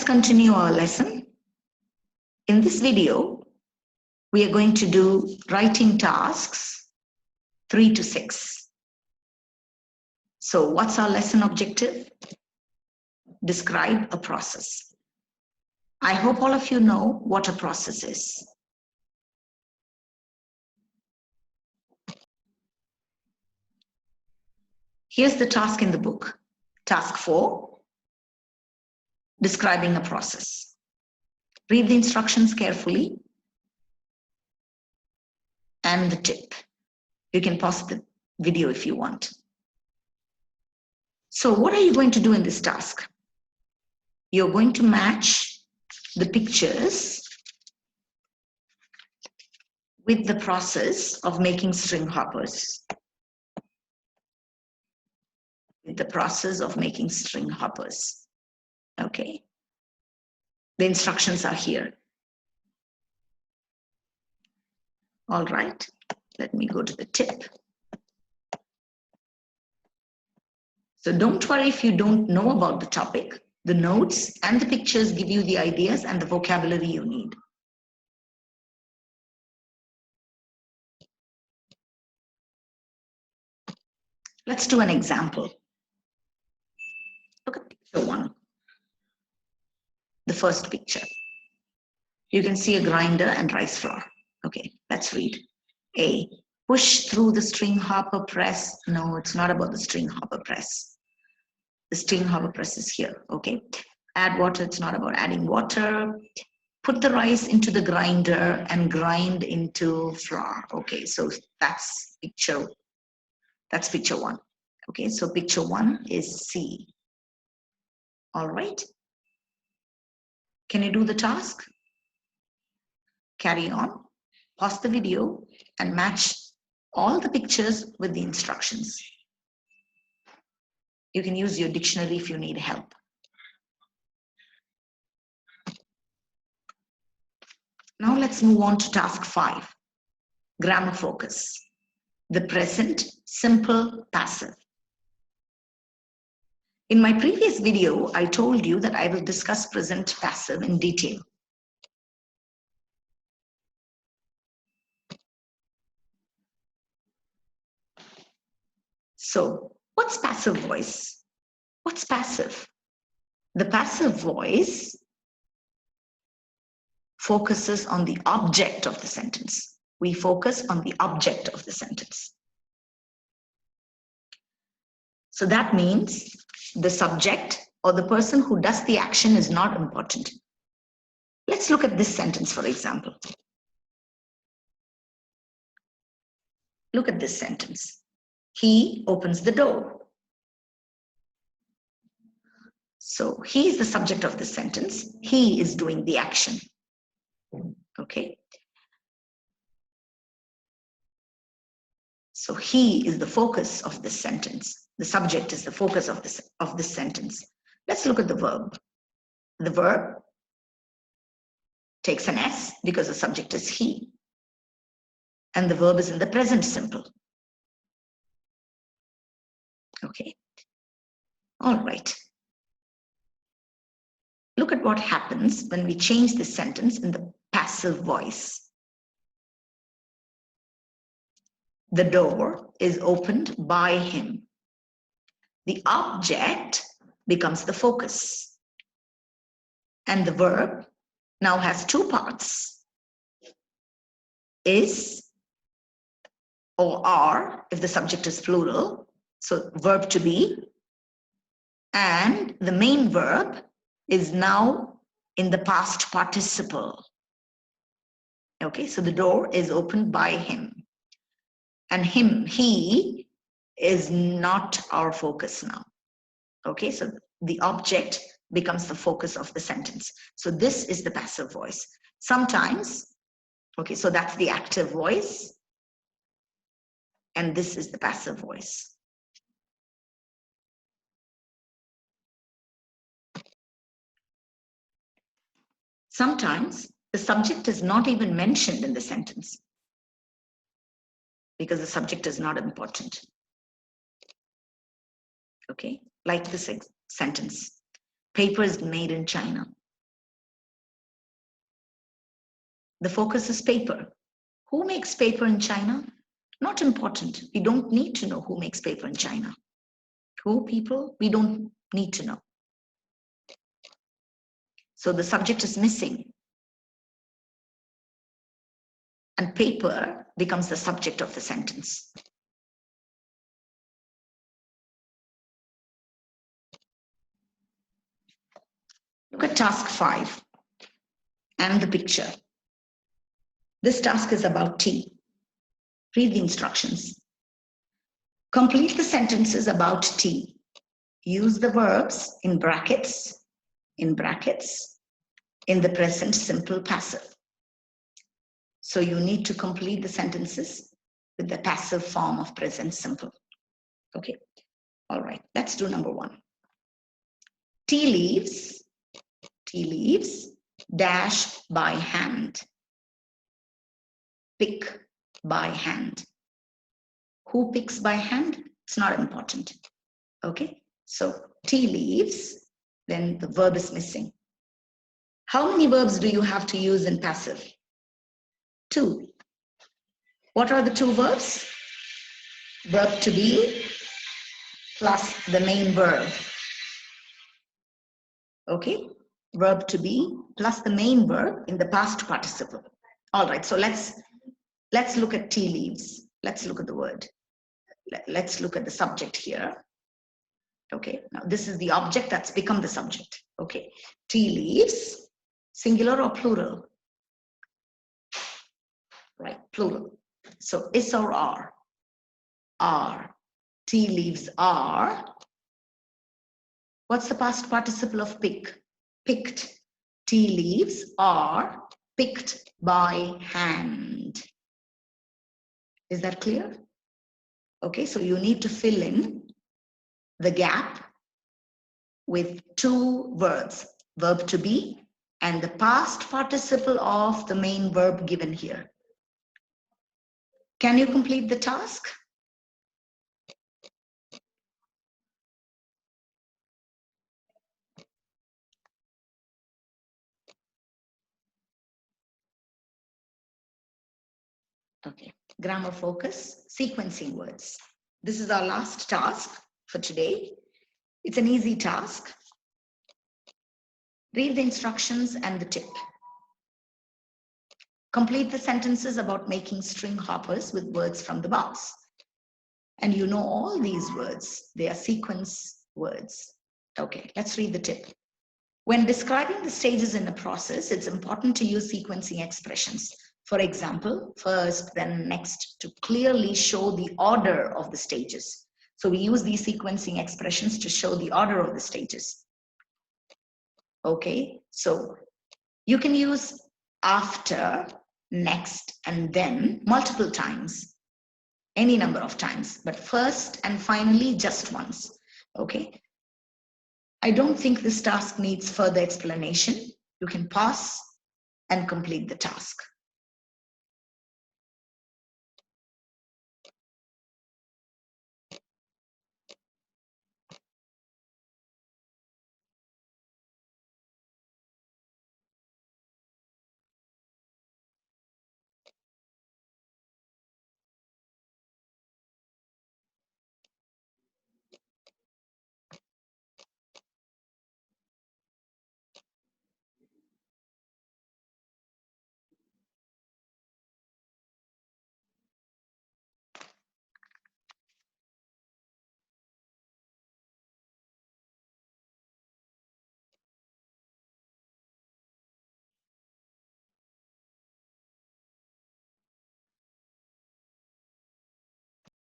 let's continue our lesson. In this video, we are going to do writing tasks 3 to 6. So what's our lesson objective? Describe a process. I hope all of you know what a process is. Here's the task in the book. Task 4, describing a process. Read the instructions carefully and the tip. You can pause the video if you want. So what are you going to do in this task? You're going to match the pictures with the process of making string hoppers. With the process of making string hoppers. Okay. The instructions are here. All right. Let me go to the tip. So don't worry if you don't know about the topic. The notes and the pictures give you the ideas and the vocabulary you need. Let's do an example. Look at picture 1. The first picture. You can see a grinder and rice flour. Okay, let's read. A. Push through the string hopper press. No, it's not about the string hopper press. The string hopper press is here. Okay. Add water. It's not about adding water. Put the rice into the grinder and grind into flour. Okay, so that's picture 1. Okay, so picture 1 is C. All right. Can you do the task? Carry on. Pause the video and match all the pictures with the instructions. You can use your dictionary if you need help. Now let's move on to task 5. Grammar focus. The present simple passive. In my previous video, I told you that I will discuss present passive in detail. So, what's passive voice? What's passive? The passive voice focuses on the object of the sentence. We focus on the object of the sentence. So that means the subject or the person who does the action is not important. Let's look at this sentence, for example. Look at this sentence. He opens the door. So he is the subject of the sentence. He is doing the action. Okay. So he is the focus of this sentence. The subject is the focus of this sentence. Let's look at the verb. The verb takes an S because the subject is he. And the verb is in the present simple. Okay. All right. Look at what happens when we change this sentence in the passive voice. The door is opened by him. The object becomes the focus. And the verb now has 2 parts. Is or are, if the subject is plural. So verb to be. And the main verb is now in the past participle. Okay, so the door is opened by him. And him, he, is not our focus now. Okay, so the object becomes the focus of the sentence. So this is the passive voice. Sometimes, okay, so that's the active voice. And this is the passive voice. Sometimes the subject is not even mentioned in the sentence because the subject is not important. Okay, like this sentence. Paper is made in China. The focus is paper. Who makes paper in China? Not important. We don't need to know who makes paper in China. Who people? We don't need to know. So the subject is missing. And paper becomes the subject of the sentence. Look at task 5 and the picture. This task is about tea. Read the instructions. Complete the sentences about tea. Use the verbs in brackets, in the present simple passive. So you need to complete the sentences with the passive form of present simple. Okay, all right, let's do number 1. Tea leaves, dash by hand. Pick by hand. Who picks by hand? It's not important. Okay, so tea leaves, then the verb is missing. How many verbs do you have to use in passive? 2. What are the 2 verbs? Verb to be plus the main verb. Okay, verb to be plus the main verb in the past participle. All right, so let's look at tea leaves. Let's look at the word. Let's look at the subject here. Okay, now this is the object that's become the subject. Okay, tea leaves, singular or plural? Right, plural. So is or are? Are. Tea leaves are. What's the past participle of pick? Picked. Tea leaves are picked by hand. Is that clear? Okay, so you need to fill in the gap with 2 verbs, verb to be and the past participle of the main verb given here. Can you complete the task? Okay, grammar focus, sequencing words. This is our last task for today. It's an easy task. Read the instructions and the tip. Complete the sentences about making string hoppers with words from the box. And you know all these words, they are sequence words. Okay, let's read the tip. When describing the stages in a process, it's important to use sequencing expressions. For example, first, then next, to clearly show the order of the stages. So we use these sequencing expressions to show the order of the stages. Okay, so you can use after, next, and then multiple times, any number of times, but first and finally just once. Okay, I don't think this task needs further explanation. You can pause and complete the task.